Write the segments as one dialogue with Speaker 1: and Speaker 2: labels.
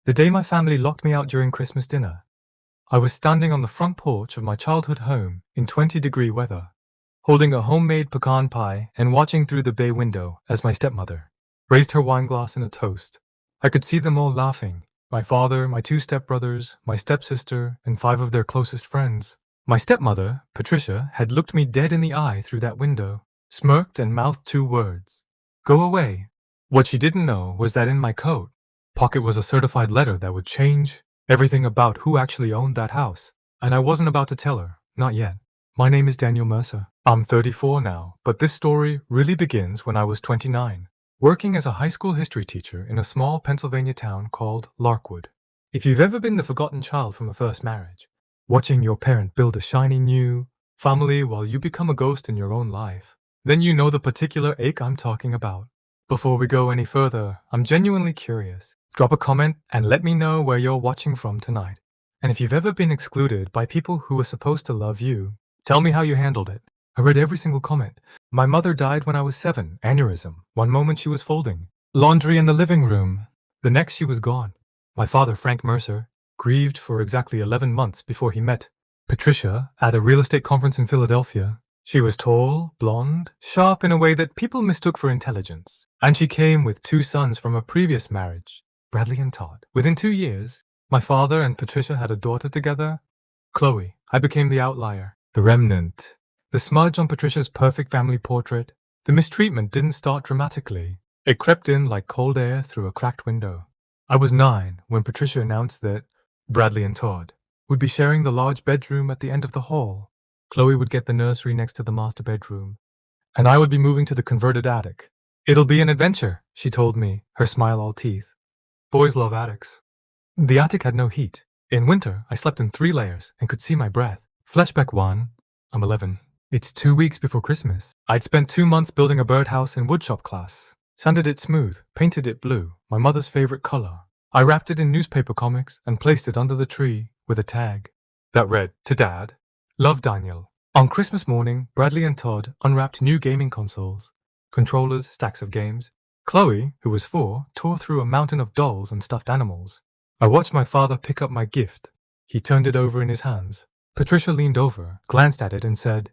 Speaker 1: The day my family locked me out during Christmas dinner, I was standing on the front porch of my childhood home in 20-degree weather, holding a homemade pecan pie and watching through the bay window as my stepmother raised her wine glass in a toast. I could see them all laughing. My father, my two stepbrothers, my stepsister, and 5 of their closest friends. My stepmother, Patricia, had looked me dead in the eye through that window, smirked and mouthed 2 words. Go away. What she didn't know was that in my coat pocket was a certified letter that would change everything about who actually owned that house. And I wasn't about to tell her, not yet. My name is Daniel Mercer. I'm 34 now, but this story really begins when I was 29, working as a high school history teacher in a small Pennsylvania town called Larkwood. If you've ever been the forgotten child from a first marriage, watching your parent build a shiny new family while you become a ghost in your own life, then you know the particular ache I'm talking about. Before we go any further, I'm genuinely curious. Drop a comment and let me know where you're watching from tonight. And if you've ever been excluded by people who were supposed to love you, tell me how you handled it. I read every single comment. My mother died when I was 7, aneurysm. One moment she was folding laundry in the living room. The next she was gone. My father, Frank Mercer, grieved for exactly 11 months before he met Patricia at a real estate conference in Philadelphia. She was tall, blonde, sharp in a way that people mistook for intelligence. And she came with 2 sons from a previous marriage, Bradley and Todd. Within 2 years, my father and Patricia had a daughter together, Chloe. I became the outlier, the remnant, the smudge on Patricia's perfect family portrait. The mistreatment didn't start dramatically. It crept in like cold air through a cracked window. I was 9 when Patricia announced that Bradley and Todd would be sharing the large bedroom at the end of the hall. Chloe would get the nursery next to the master bedroom, and I would be moving to the converted attic. It'll be an adventure, she told me, her smile all teeth. Boys love attics. The attic had no heat. In winter, I slept in 3 layers and could see my breath. Flashback 1. I'm 11. It's 2 weeks before Christmas. I'd spent 2 months building a birdhouse in woodshop class. Sanded it smooth, painted it blue, my mother's favorite color. I wrapped it in newspaper comics and placed it under the tree with a tag that read, to Dad, love Daniel. On Christmas morning, Bradley and Todd unwrapped new gaming consoles, controllers, stacks of games. Chloe, who was 4, tore through a mountain of dolls and stuffed animals. I watched my father pick up my gift. He turned it over in his hands. Patricia leaned over, glanced at it and said,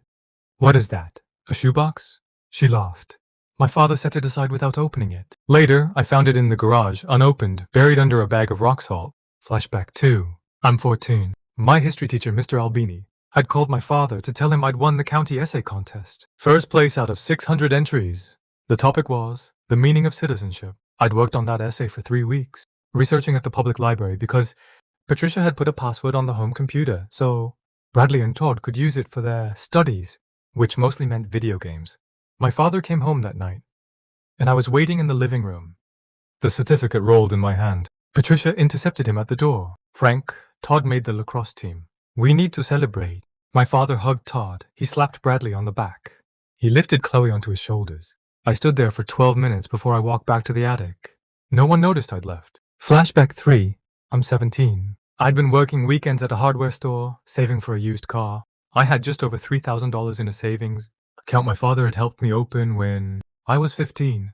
Speaker 1: What is that? A shoebox? She laughed. My father set it aside without opening it. Later, I found it in the garage, unopened, buried under a bag of rock salt. Flashback 2. I'm 14. My history teacher, Mr. Albini, had called my father to tell him I'd won the county essay contest. First place out of 600 entries. The topic was the meaning of citizenship. I'd worked on that essay for 3 weeks, researching at the public library because Patricia had put a password on the home computer, so Bradley and Todd could use it for their studies, which mostly meant video games. My father came home that night, and I was waiting in the living room. The certificate rolled in my hand. Patricia intercepted him at the door. Frank, Todd made the lacrosse team. We need to celebrate. My father hugged Todd. He slapped Bradley on the back. He lifted Chloe onto his shoulders. I stood there for 12 minutes before I walked back to the attic. No one noticed I'd left. Flashback 3. I'm 17. I'd been working weekends at a hardware store, saving for a used car. I had just over $3,000 in a savings account my father had helped me open when I was 15.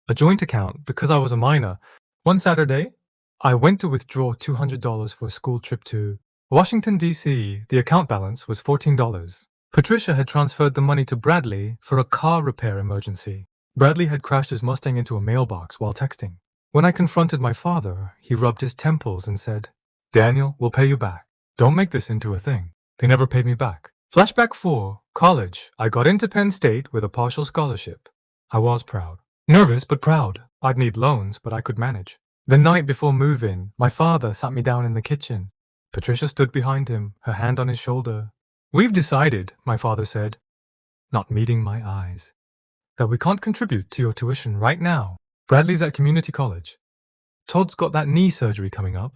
Speaker 1: A joint account because I was a minor. One Saturday, I went to withdraw $200 for a school trip to Washington, D.C. The account balance was $14. Patricia had transferred the money to Bradley for a car repair emergency. Bradley had crashed his Mustang into a mailbox while texting. When I confronted my father, he rubbed his temples and said, Daniel, we'll pay you back. Don't make this into a thing. They never paid me back. Flashback 4. College. I got into Penn State with a partial scholarship. I was proud. Nervous, but proud. I'd need loans, but I could manage. The night before move-in, my father sat me down in the kitchen. Patricia stood behind him, her hand on his shoulder. We've decided, my father said, not meeting my eyes, that we can't contribute to your tuition right now. Bradley's at community college. Todd's got that knee surgery coming up.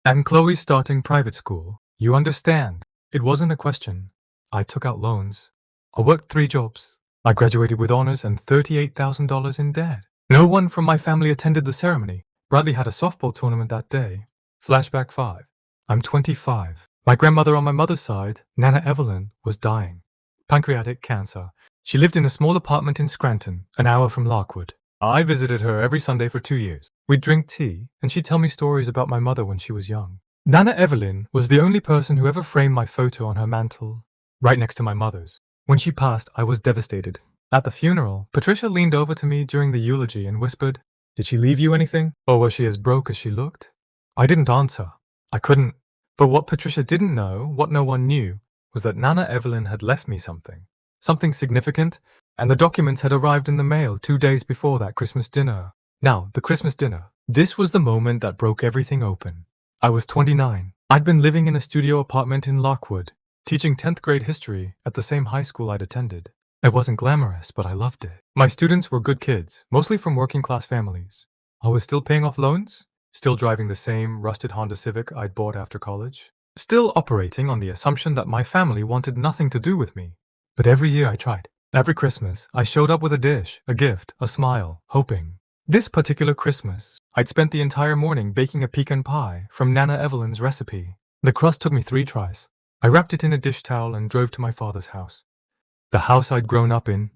Speaker 1: And Chloe's starting private school. You understand. It wasn't a question. I took out loans. I worked 3 jobs. I graduated with honors and $38,000 in debt. No one from my family attended the ceremony. Bradley had a softball tournament that day. Flashback 5. I'm 25. My grandmother on my mother's side, Nana Evelyn, was dying. Pancreatic cancer. She lived in a small apartment in Scranton, an hour from Larkwood. I visited her every Sunday for 2 years. We'd drink tea, and she'd tell me stories about my mother when she was young. Nana Evelyn was the only person who ever framed my photo on her mantel, right next to my mother's. When she passed, I was devastated. At the funeral, Patricia leaned over to me during the eulogy and whispered, "Did she leave you anything? Or was she as broke as she looked?" I didn't answer. I couldn't. But what Patricia didn't know, what no one knew, was that Nana Evelyn had left me something. Something significant, and the documents had arrived in the mail 2 days before that Christmas dinner. Now, the Christmas dinner. This was the moment that broke everything open. I was 29. I'd been living in a studio apartment in Lockwood, teaching 10th grade history at the same high school I'd attended. It wasn't glamorous, but I loved it. My students were good kids, mostly from working class families. I was still paying off loans, still driving the same rusted Honda Civic I'd bought after college, still operating on the assumption that my family wanted nothing to do with me. But every year I tried. Every Christmas, I showed up with a dish, a gift, a smile, hoping. This particular Christmas, I'd spent the entire morning baking a pecan pie from Nana Evelyn's recipe. The crust took me 3 tries. I wrapped it in a dish towel and drove to my father's house. The house I'd grown up in.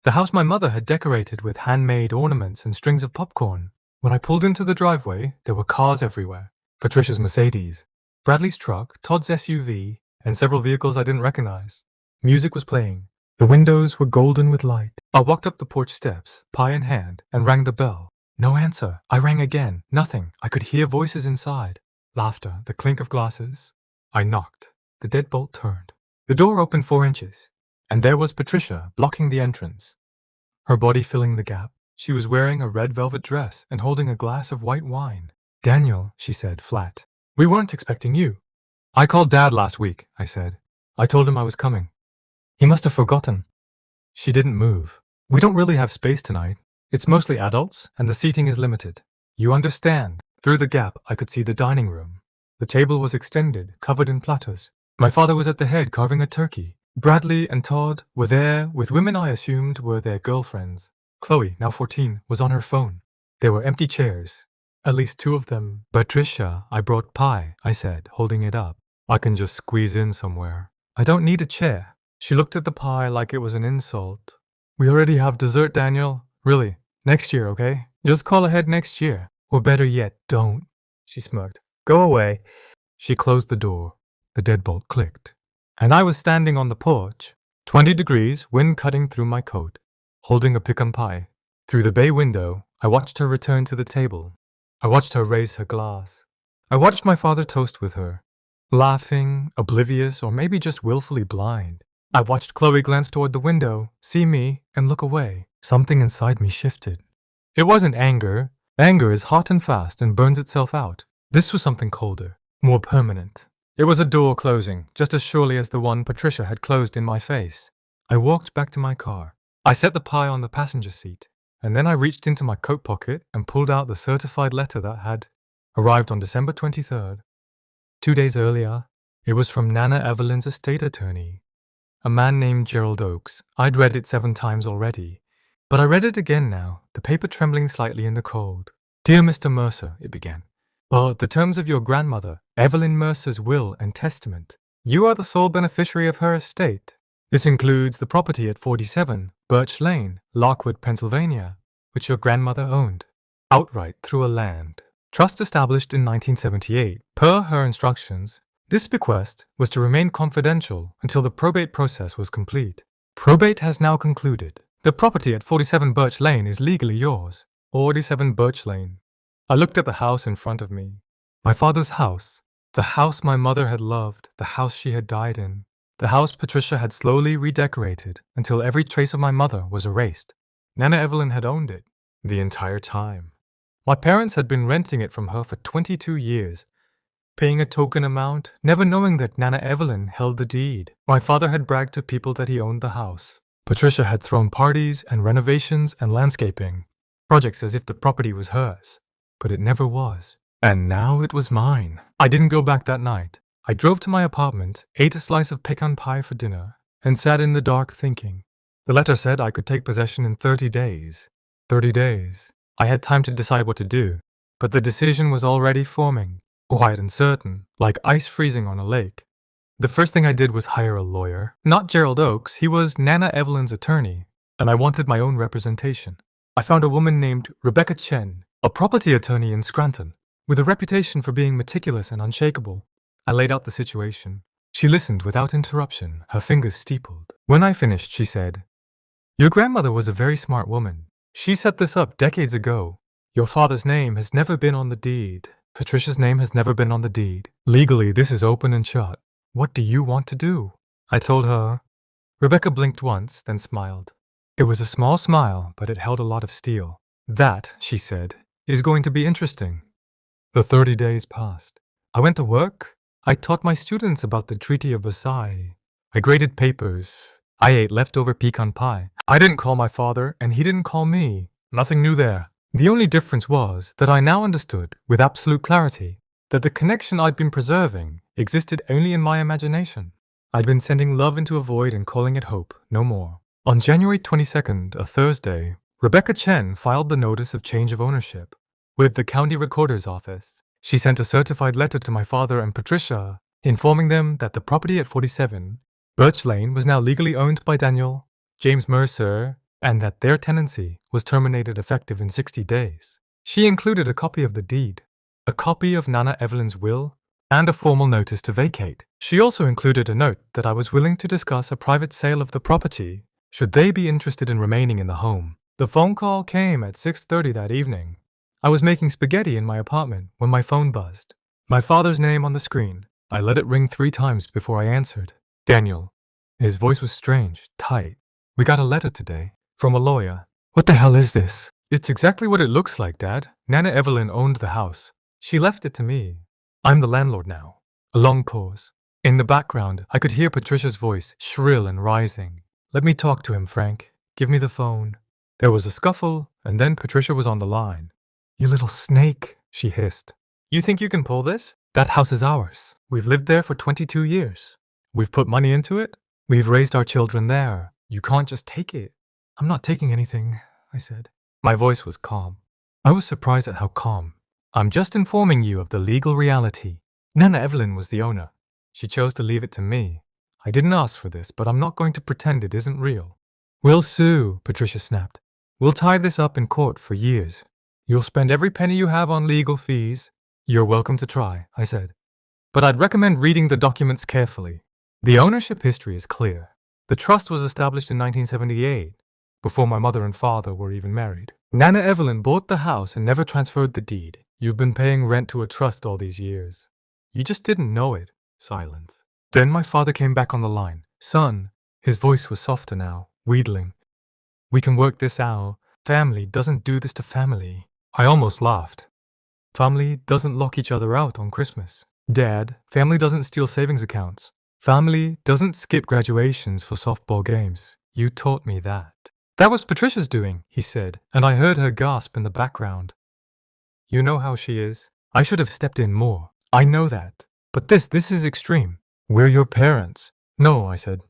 Speaker 1: The house my mother had decorated with handmade ornaments and strings of popcorn. When I pulled into the driveway, there were cars everywhere. Patricia's Mercedes, Bradley's truck, Todd's SUV, and several vehicles I didn't recognize. Music was playing. The windows were golden with light. I walked up the porch steps, pie in hand, and rang the bell. No answer. I rang again. Nothing. I could hear voices inside. Laughter, the clink of glasses. I knocked. The deadbolt turned. The door opened 4 inches, and there was Patricia blocking the entrance, her body filling the gap. She was wearing a red velvet dress and holding a glass of white wine. "Daniel," she said, flat. "We weren't expecting you." "I called Dad last week," I said. "I told him I was coming. He must have forgotten." She didn't move. "We don't really have space tonight. It's mostly adults, and the seating is limited. You understand." Through the gap, I could see the dining room. The table was extended, covered in platters. My father was at the head carving a turkey. Bradley and Todd were there with women I assumed were their girlfriends. Chloe, now 14, was on her phone. There were empty chairs, at least 2 of them. "Patricia, I brought pie," I said, holding it up. "I can just squeeze in somewhere." "I don't need a chair." She looked at the pie like it was an insult. "We already have dessert, Daniel. Really, next year, okay? Just call ahead next year. Or better yet, don't." She smirked. "Go away." She closed the door. The deadbolt clicked. And I was standing on the porch, 20 degrees, wind cutting through my coat, holding a pecan pie. Through the bay window, I watched her return to the table. I watched her raise her glass. I watched my father toast with her, laughing, oblivious, or maybe just willfully blind. I watched Chloe glance toward the window, see me, and look away. Something inside me shifted. It wasn't anger. Anger is hot and fast and burns itself out. This was something colder, more permanent. It was a door closing, just as surely as the one Patricia had closed in my face. I walked back to my car. I set the pie on the passenger seat, and then I reached into my coat pocket and pulled out the certified letter that had arrived on December 23rd. 2 days earlier, it was from Nana Evelyn's estate attorney, a man named Gerald Oakes. I'd read it 7 times already, but I read it again now, the paper trembling slightly in the cold. "Dear Mr. Mercer," it began. "But the terms of your grandmother, Evelyn Mercer's will and testament. You are the sole beneficiary of her estate. This includes the property at 47 Birch Lane, Lockwood, Pennsylvania, which your grandmother owned, outright through a land trust established in 1978. Per her instructions, this bequest was to remain confidential until the probate process was complete. Probate has now concluded. The property at 47 Birch Lane is legally yours." 47 Birch Lane. I looked at the house in front of me. My father's house. The house my mother had loved, the house she had died in. The house Patricia had slowly redecorated until every trace of my mother was erased. Nana Evelyn had owned it the entire time. My parents had been renting it from her for 22 years, paying a token amount, never knowing that Nana Evelyn held the deed. My father had bragged to people that he owned the house. Patricia had thrown parties and renovations and landscaping, projects as if the property was hers. But it never was. And now it was mine. I didn't go back that night. I drove to my apartment, ate a slice of pecan pie for dinner, and sat in the dark thinking. The letter said I could take possession in 30 days. 30 days. I had time to decide what to do, but the decision was already forming, quiet and certain, like ice freezing on a lake. The first thing I did was hire a lawyer. Not Gerald Oakes, he was Nana Evelyn's attorney, and I wanted my own representation. I found a woman named Rebecca Chen, a property attorney in Scranton, with a reputation for being meticulous and unshakable. I laid out the situation. She listened without interruption, her fingers steepled. When I finished, she said, "Your grandmother was a very smart woman. She set this up decades ago. Your father's name has never been on the deed. Patricia's name has never been on the deed. Legally, this is open and shut. What do you want to do?" I told her. Rebecca blinked once, then smiled. It was a small smile, but it held a lot of steel. "That," she said, "is going to be interesting." The 30 days passed. I went to work. I taught my students about the Treaty of Versailles. I graded papers. I ate leftover pecan pie. I didn't call my father, and he didn't call me. Nothing new there. The only difference was that I now understood, with absolute clarity, that the connection I'd been preserving existed only in my imagination. I'd been sending love into a void and calling it hope, no more. On January 22nd, a Thursday, Rebecca Chen filed the notice of change of ownership with the county recorder's office. She sent a certified letter to my father and Patricia, informing them that the property at 47 Birch Lane was now legally owned by Daniel, James Mercer, and that their tenancy was terminated effective in 60 days. She included a copy of the deed, a copy of Nana Evelyn's will, and a formal notice to vacate. She also included a note that I was willing to discuss a private sale of the property should they be interested in remaining in the home. The phone call came at 6:30 that evening. I was making spaghetti in my apartment when my phone buzzed. My father's name on the screen. I let it ring 3 times before I answered. "Daniel." His voice was strange, tight. "We got a letter today. From a lawyer." "What the hell is this?" "It's exactly what it looks like, Dad. Nana Evelyn owned the house. She left it to me. I'm the landlord now." A long pause. In the background, I could hear Patricia's voice, shrill and rising. "Let me talk to him, Frank. Give me the phone." There was a scuffle, and then Patricia was on the line. "You little snake," she hissed. "You think you can pull this? That house is ours. We've lived there for 22 years. We've put money into it. We've raised our children there. You can't just take it." "I'm not taking anything," I said. My voice was calm. I was surprised at how calm. "I'm just informing you of the legal reality. Nana Evelyn was the owner. She chose to leave it to me. I didn't ask for this, but I'm not going to pretend it isn't real." "We'll sue," Patricia snapped. "We'll tie this up in court for years. You'll spend every penny you have on legal fees." "You're welcome to try," I said. "But I'd recommend reading the documents carefully. The ownership history is clear. The trust was established in 1978, before my mother and father were even married. Nana Evelyn bought the house and never transferred the deed. You've been paying rent to a trust all these years. You just didn't know it." Silence. Then my father came back on the line. "Son," his voice was softer now, wheedling. "We can work this out. Family doesn't do this to family." I almost laughed. Family doesn't lock each other out on Christmas. Dad, family doesn't steal savings accounts. Family doesn't skip graduations for softball games. You taught me that. "That was Patricia's doing," he said, and I heard her gasp in the background. "You know how she is. I should have stepped in more. I know that. But this is extreme. We're your parents." "No," I said,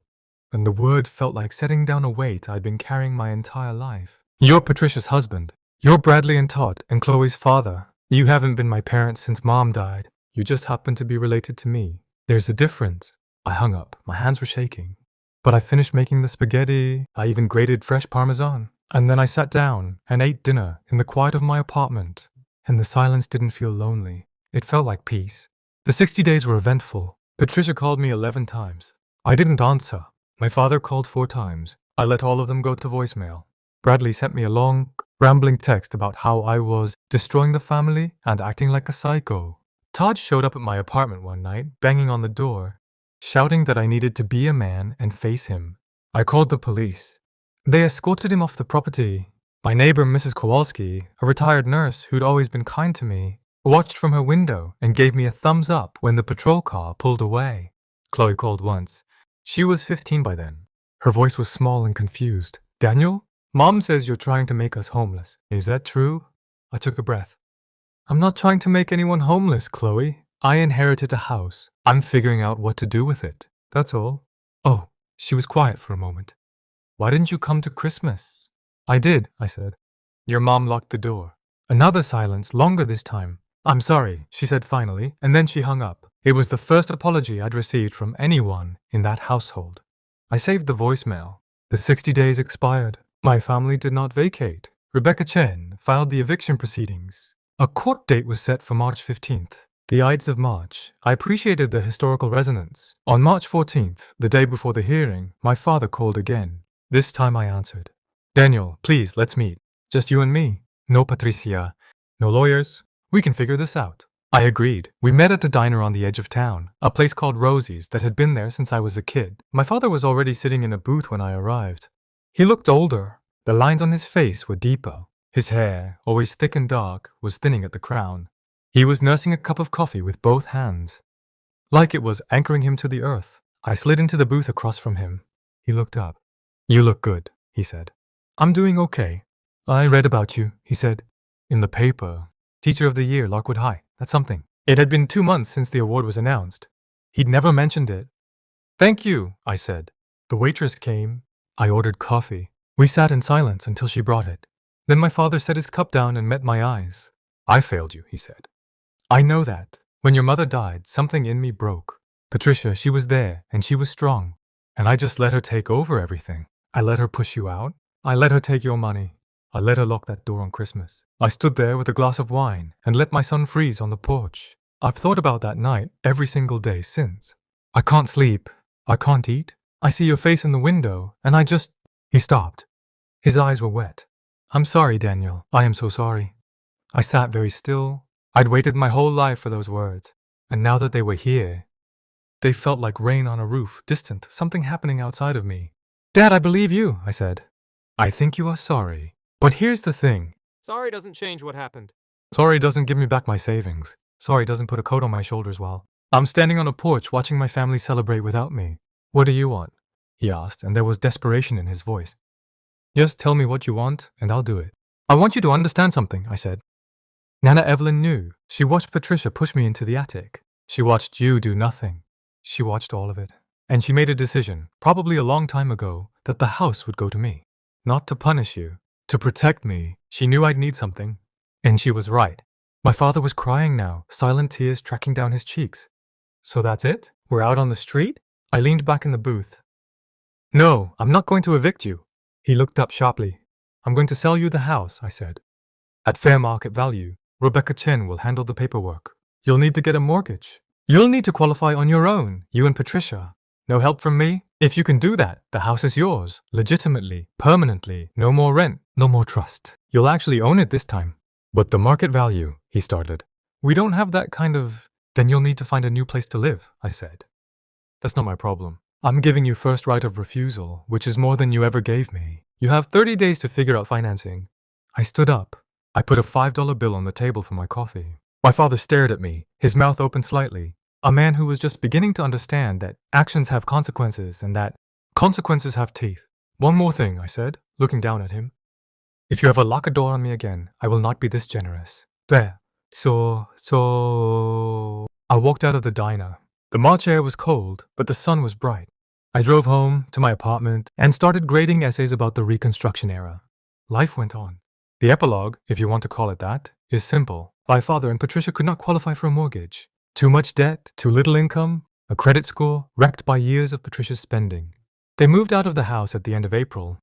Speaker 1: and the word felt like setting down a weight I'd been carrying my entire life. "You're Patricia's husband. You're Bradley and Todd and Chloe's father. You haven't been my parents since Mom died. You just happen to be related to me. There's a difference." I hung up. My hands were shaking. But I finished making the spaghetti. I even grated fresh Parmesan. And then I sat down and ate dinner in the quiet of my apartment. And the silence didn't feel lonely. It felt like peace. The 60 days were eventful. Patricia called me 11 times. I didn't answer. My father called 4 times. I let all of them go to voicemail. Bradley sent me a long, rambling text about how I was destroying the family and acting like a psycho. Todd showed up at my apartment one night, banging on the door, shouting that I needed to be a man and face him. I called the police. They escorted him off the property. My neighbor, Mrs. Kowalski, a retired nurse who'd always been kind to me, watched from her window and gave me a thumbs up when the patrol car pulled away. Chloe called once. She was 15 by then. Her voice was small and confused. "Daniel? Mom says you're trying to make us homeless. Is that true?" I took a breath. "I'm not trying to make anyone homeless, Chloe. I inherited a house. I'm figuring out what to do with it. That's all." "Oh," she was quiet for a moment. "Why didn't you come to Christmas?" "I did," I said. "Your mom locked the door." Another silence, longer this time. "I'm sorry," she said finally, and then she hung up. It was the first apology I'd received from anyone in that household. I saved the voicemail. The 60 days expired. My family did not vacate. Rebecca Chen filed the eviction proceedings. A court date was set for March 15th. The Ides of March. I appreciated the historical resonance. On March 14th, the day before the hearing, my father called again. This time I answered. Daniel, please, let's meet. Just you and me. No Patricia. No lawyers. We can figure this out. I agreed. We met at a diner on the edge of town, a place called Rosie's that had been there since I was a kid. My father was already sitting in a booth when I arrived. He looked older. The lines on his face were deeper. His hair, always thick and dark, was thinning at the crown. He was nursing a cup of coffee with both hands, like it was anchoring him to the earth. I slid into the booth across from him. He looked up. You look good, he said. I'm doing okay. I read about you, he said. In the paper. Teacher of the Year, Larkwood High. That's something. It had been 2 months since the award was announced. He'd never mentioned it. Thank you, I said. The waitress came. I ordered coffee. We sat in silence until she brought it. Then my father set his cup down and met my eyes. I failed you, he said. I know that. When your mother died, something in me broke. Patricia, she was there, and she was strong. And I just let her take over everything. I let her push you out. I let her take your money. I let her lock that door on Christmas. I stood there with a glass of wine and let my son freeze on the porch. I've thought about that night every single day since. I can't sleep. I can't eat. I see your face in the window, and I just... He stopped. His eyes were wet. I'm sorry, Daniel. I am so sorry. I sat very still. I'd waited my whole life for those words, and now that they were here, they felt like rain on a roof, distant, something happening outside of me. Dad, I believe you, I said. I think you are sorry. But here's the thing.
Speaker 2: Sorry doesn't change what happened.
Speaker 1: Sorry doesn't give me back my savings. Sorry doesn't put a coat on my shoulders while I'm standing on a porch watching my family celebrate without me. What do you want? He asked, and there was desperation in his voice. Just tell me what you want, and I'll do it. I want you to understand something, I said. Nana Evelyn knew. She watched Patricia push me into the attic. She watched you do nothing. She watched all of it. And she made a decision, probably a long time ago, that the house would go to me. Not to punish you. To protect me. She knew I'd need something. And she was right. My father was crying now, silent tears tracking down his cheeks. So that's it? We're out on the street? I leaned back in the booth. No, I'm not going to evict you. He looked up sharply. I'm going to sell you the house, I said. At fair market value. Rebecca Chen will handle the paperwork. You'll need to get a mortgage. You'll need to qualify on your own, you and Patricia. No help from me? If you can do that, the house is yours, legitimately, permanently, no more rent, no more trust. You'll actually own it this time. But the market value, he started. We don't have that kind of... Then you'll need to find a new place to live, I said. That's not my problem. I'm giving you first right of refusal, which is more than you ever gave me. You have 30 days to figure out financing. I stood up. I put a $5 bill on the table for my coffee. My father stared at me, his mouth open slightly. A man who was just beginning to understand that actions have consequences and that consequences have teeth. One more thing, I said, looking down at him. If you ever lock a door on me again, I will not be this generous. There. So... I walked out of the diner. The March air was cold, but the sun was bright. I drove home to my apartment and started grading essays about the Reconstruction era. Life went on. The epilogue, if you want to call it that, is simple. My father and Patricia could not qualify for a mortgage. Too much debt, too little income, a credit score wrecked by years of Patricia's spending. They moved out of the house at the end of April,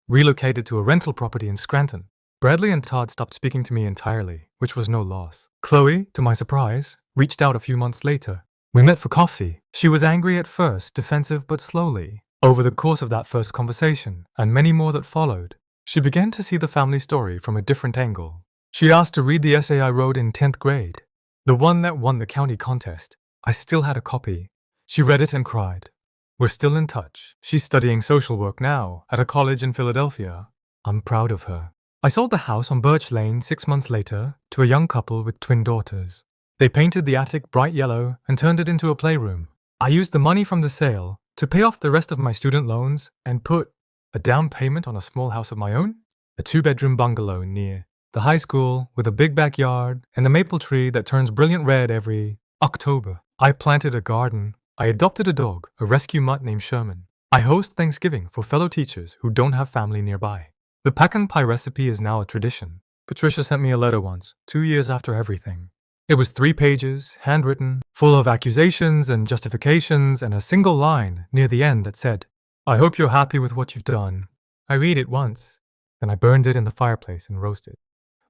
Speaker 1: relocated to a rental property in Scranton. Bradley and Todd stopped speaking to me entirely, which was no loss. Chloe, to my surprise, reached out a few months later. We met for coffee. She was angry at first, defensive but slowly. Over the course of that first conversation, and many more that followed, she began to see the family story from a different angle. She asked to read the essay I wrote in 10th grade, the one that won the county contest. I still had a copy. She read it and cried. We're still in touch. She's studying social work now at a college in Philadelphia. I'm proud of her. I sold the house on Birch Lane 6 months later to a young couple with twin daughters. They painted the attic bright yellow and turned it into a playroom. I used the money from the sale to pay off the rest of my student loans and put a down payment on a small house of my own, a 2-bedroom bungalow near the high school with a big backyard and a maple tree that turns brilliant red every October. I planted a garden. I adopted a dog, a rescue mutt named Sherman. I host Thanksgiving for fellow teachers who don't have family nearby. The pecan pie recipe is now a tradition. Patricia sent me a letter once, 2 years after everything. It was 3 pages, handwritten, full of accusations and justifications, and a single line near the end that said, I hope you're happy with what you've done. I read it once. Then I burned it in the fireplace and roasted.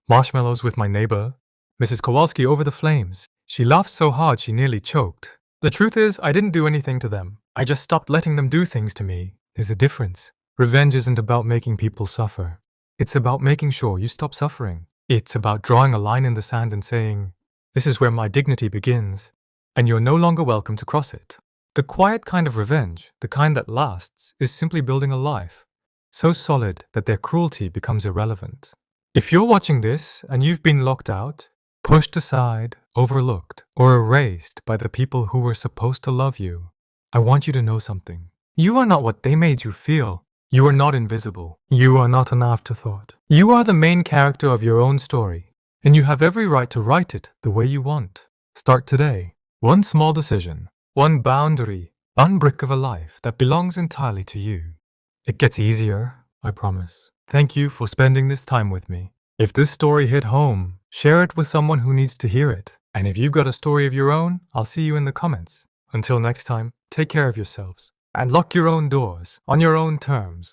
Speaker 1: Marshmallows with my neighbor, Mrs. Kowalski, over the flames. She laughed so hard she nearly choked. The truth is, I didn't do anything to them. I just stopped letting them do things to me. There's a difference. Revenge isn't about making people suffer. It's about making sure you stop suffering. It's about drawing a line in the sand and saying, this is where my dignity begins, and you're no longer welcome to cross it. The quiet kind of revenge, the kind that lasts, is simply building a life so solid that their cruelty becomes irrelevant. If you're watching this and you've been locked out, pushed aside, overlooked, or erased by the people who were supposed to love you, I want you to know something. You are not what they made you feel. You are not invisible. You are not an afterthought. You are the main character of your own story, and you have every right to write it the way you want. Start today. One small decision, one boundary, one brick of a life that belongs entirely to you. It gets easier, I promise. Thank you for spending this time with me. If this story hit home, share it with someone who needs to hear it. And if you've got a story of your own, I'll see you in the comments. Until next time, take care of yourselves and lock your own doors on your own terms.